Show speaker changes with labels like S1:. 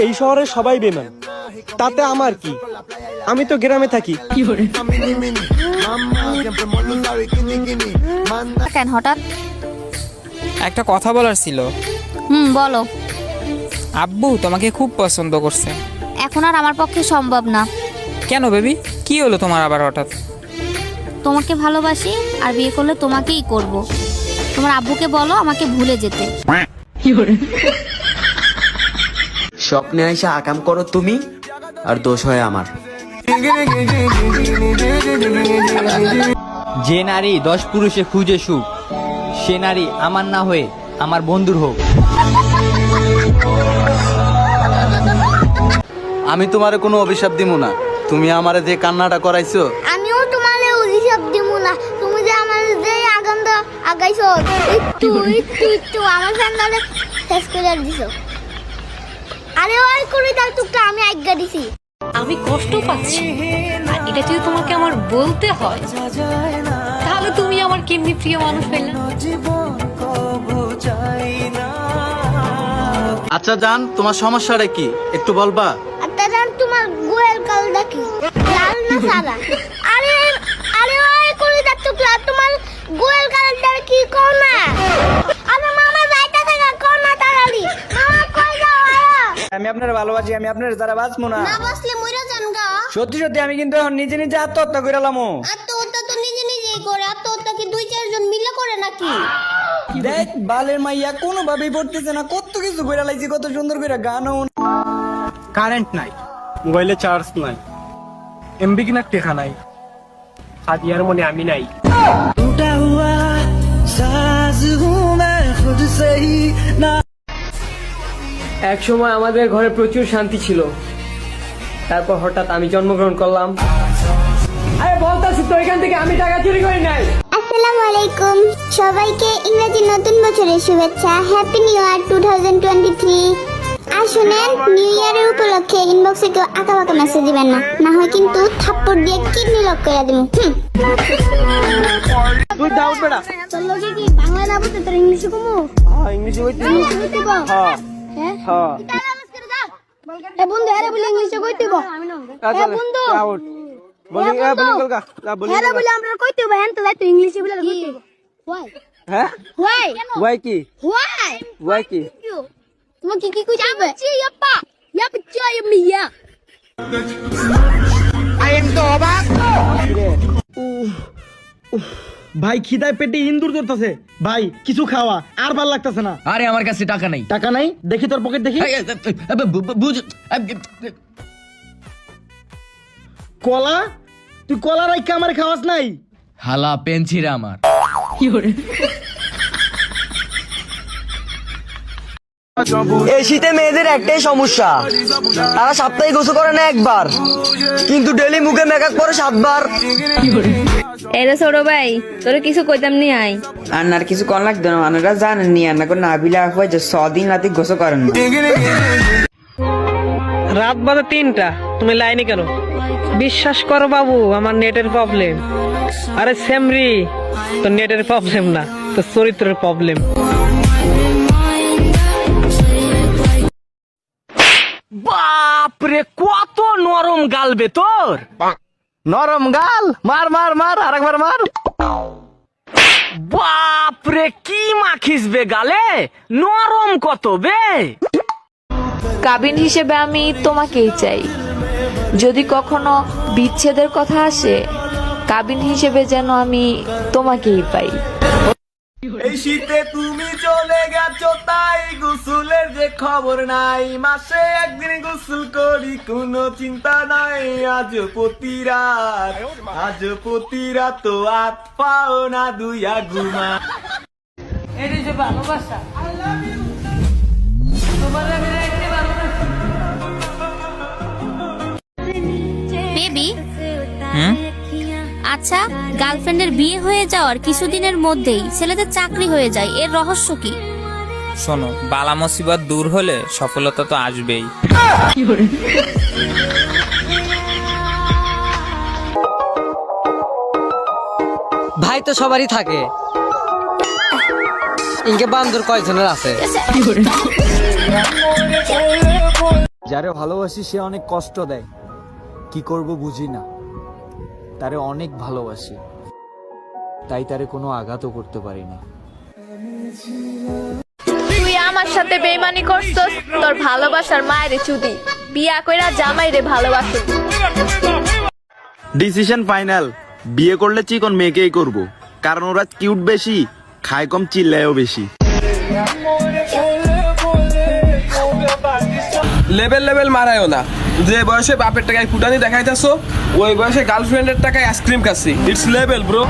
S1: এই শহরে সবাই বেমান, তাতে আমার কি? আমি তো গ্রামে থাকি।
S2: কেন হঠাৎ?
S3: একটা কথা বলার ছিল।
S2: বলো।
S3: আব্বু তোমাকে খুব পছন্দ করছে।
S2: এখন আর আমার পক্ষে সম্ভব না।
S3: কেন বেবি, কি হলো তোমার আবার হঠাৎ?
S2: তোমাকে ভালোবাসি, আর বিয়ে করলে তোমাকেই করব। তোমার আব্বুকে বলো আমাকে ভুলে যেতে।
S4: স্বপ্নে আইসা আকাম করো তুমি, আর দোষ হয় আমার।
S5: যে নারী 10 পুরুষে খুঁজে সুখ, সে নারী আমার না হয়ে আমার বন্ধুর হোক।
S6: আমি তোমারে কোনো অভিশাপ দিব না। তুমি আমারে যে কান্নাটা করাইছো,
S7: আমিও তোমারে অভিশাপ দিব না। তুমি যে আমার যে আগাইছো, একটু আমার ফ্যান্ডারে শেষ করে দিছো। আরে ওই কুড়িটার টুকটা আমি আজ্ঞা দিছি।
S8: আমি কষ্ট পাচ্ছি, আর এটা যদি তোমাকে আমার বলতে হয়, তাহলে তুমি আমার কেমনি প্রিয় মানুষ পেলে?
S6: আচ্ছা জান, তোমার সমস্যাটা কি একটু বলবা?
S7: আচ্ছা জান, তোমার গোয়েল কালটা কি, লাল না সাদা? আরে আরে ওই কুড়িটার টুকটা তোমার গোয়েল কালটা কি কোন না? আরে মামা যাইতা থাকা কোন না তাড়ালি। মামা কই যাও?
S1: আমি আপনার ভালোবাসি, আমি আপনার যারা বাঁচবো না।
S7: না বসলে মইরা যান গা।
S1: সত্যি সত্যি আমি কিন্তু এখন নিজে নিজে আত্মহত্যা করে লামো।
S7: আত্মহত্যা তো নিজে নিজেই করে। আত্মহত্যা কি 2-4 জন মিলে করে নাকি?
S1: দেখ বালের মাইয়া কোনো ভাবেই পড়তেছে না, কত কিছু করে লাইছি, কত সুন্দর করে গানও। কারেন্ট নাই, মোবাইলে চার্জ নাই, এমবি কিনা টেকা নাই, সাদিয়ার মনে আমি নাই। এক সময় আমাদের ঘরে প্রচুর শান্তি ছিল, তারপর হঠাৎ আমি জন্মগ্রহণ করলাম। আরে বলতাছি তো, এখান থেকে আমি টাকা চুরি করি নাই।
S7: আসসালামু আলাইকুম, সবাইকে ইংরেজি নতুন বছরের শুভেচ্ছা। Happy new year 2023। আর শুনেন, নিউ ইয়ারের উপলক্ষে ইনবক্সে কেউ আঁকা বাঁকা মেসেজ দিবেন না, না হয় কিন্তু থাপ্পড় দিয়ে কিডনি লক করে দিব।
S1: তুই ডাউট বেড়া।
S7: তোর লগে কি বাংলা না বলতে তোর ইংলিশে কমু?
S1: ইংলিশে কইতে।
S7: হ্যাঁ
S1: হ্যাঁ
S7: হ্যাঁ। এ বন্ধু, আরে বলে ইংলিশে কইতে গো। এ বন্ধু
S1: আউট বলি কলকা বলি।
S7: আরে বলে আমরা কইতে গো, হ্যাঁ তো যাই তো ইংলিশে বলে কইতে গো। Why?
S1: হ্যাঁ
S7: Why?
S1: ওয়াই কি
S7: Why?
S1: ওয়াই কি?
S7: তোমার কি কইতে হবে? ইয়াপ্পা ইয়াপ চাই মিয়া।
S1: ভাই খিদায় পেটে ইন্দুর ধরতেছে ভাই, কিছু খাওয়া আর ভাল লাগতেছে না।
S5: আরে আমার কাছে টাকা নাই।
S1: টাকা নাই? দেখি তোর পকেট দেখি। কলা? তুই কলা রাইখা আমার খাওয়াস নাই?
S5: হালা পেনছিরা আমার।
S4: এই শীতে মেয়েদের একটাই সমস্যা, তারা সপ্তাহে গোসল করে না একবার, কিন্তু ডেলি মুখে মেকআপ করে 7 বার।
S9: এরে ছোট ভাই, তোর কিছু কইতাম নি আই।
S10: আর কিছু কোন লাগতো না, আনারা জানেন নি আনা কোন নাবিলা হয় যে 6 দিন রাতে গোসল করেন।
S1: রাত বাজে 3টা, তুমি লাইনে কেন? বিশ্বাস করো বাবু, আমার নেটের প্রবলেম। আরে সেমরি, তো নেটের প্রবলেম না, তো চরিত্রের প্রবলেম। বাপরে, কত নরম গাল বে তোর। নরম গাল, মার মার মার, আরেকবার মার। বাপরে, কি মাখিস বে গালে, নরম কত বে।
S9: কাবিন হিসেবে আমি তোমাকেই চাই। যদি কখনো বিচ্ছেদের কথা আসে, কাবিন হিসেবে যেন আমি তোমাকেই পাই।
S1: এই শীতে তুমি চলে গেছো, তাই গোসলের যে খবর নাই। মাসে একদিন গোসল করি, কোনো চিন্তা নাই। আজ প্রতি রাত তো আত পাও না দুইয়া ঘুমা। এটা যে ভালোবাসা, তোমার আমি রাখতে ভালোবাসি।
S2: বেবি, আচ্ছা, গার্লফ্রেন্ডের বিয়ে হয়ে যাওয়ার কিছুদিনের মধ্যেই ছেলেদের চাকরি হয়ে যায়, এর রহস্য কি?
S3: শোনো, বালা মুসিবত দূর হলে সফলতা তো আসবেই।
S5: ভাই তো সবারই থাকে, ইনকে বান্দর কয়জনের আছে? যারে ভালোবাসি সে অনেক কষ্ট দেয়, কি করব বুঝি না। তারে অনেক ভালোবাসি, তাই তারে কোনো আঘাতও করতে পারি না।
S9: তুই আমার সাথে বেইমানি করছস, তোর ভালোবাসার মায়ের চুদি, বিয়া কইরা জামাইরে ভালোবাসি।
S11: ডিসিশন ফাইনাল, বিয়ে করলে চিকন মেয়েকেই করব, কারণ ওরা কিউট বেশি, খায় কম, চিল্লায়ও বেশি।
S12: লেভেল মারায়ও না, যে বয়সে বাপের টাকায় ফুটানি দেখাইতেছো ওই বয়সে গার্লফ্রেন্ডের টাকায় আইসক্রিম খাচ্ছি। It's level bro.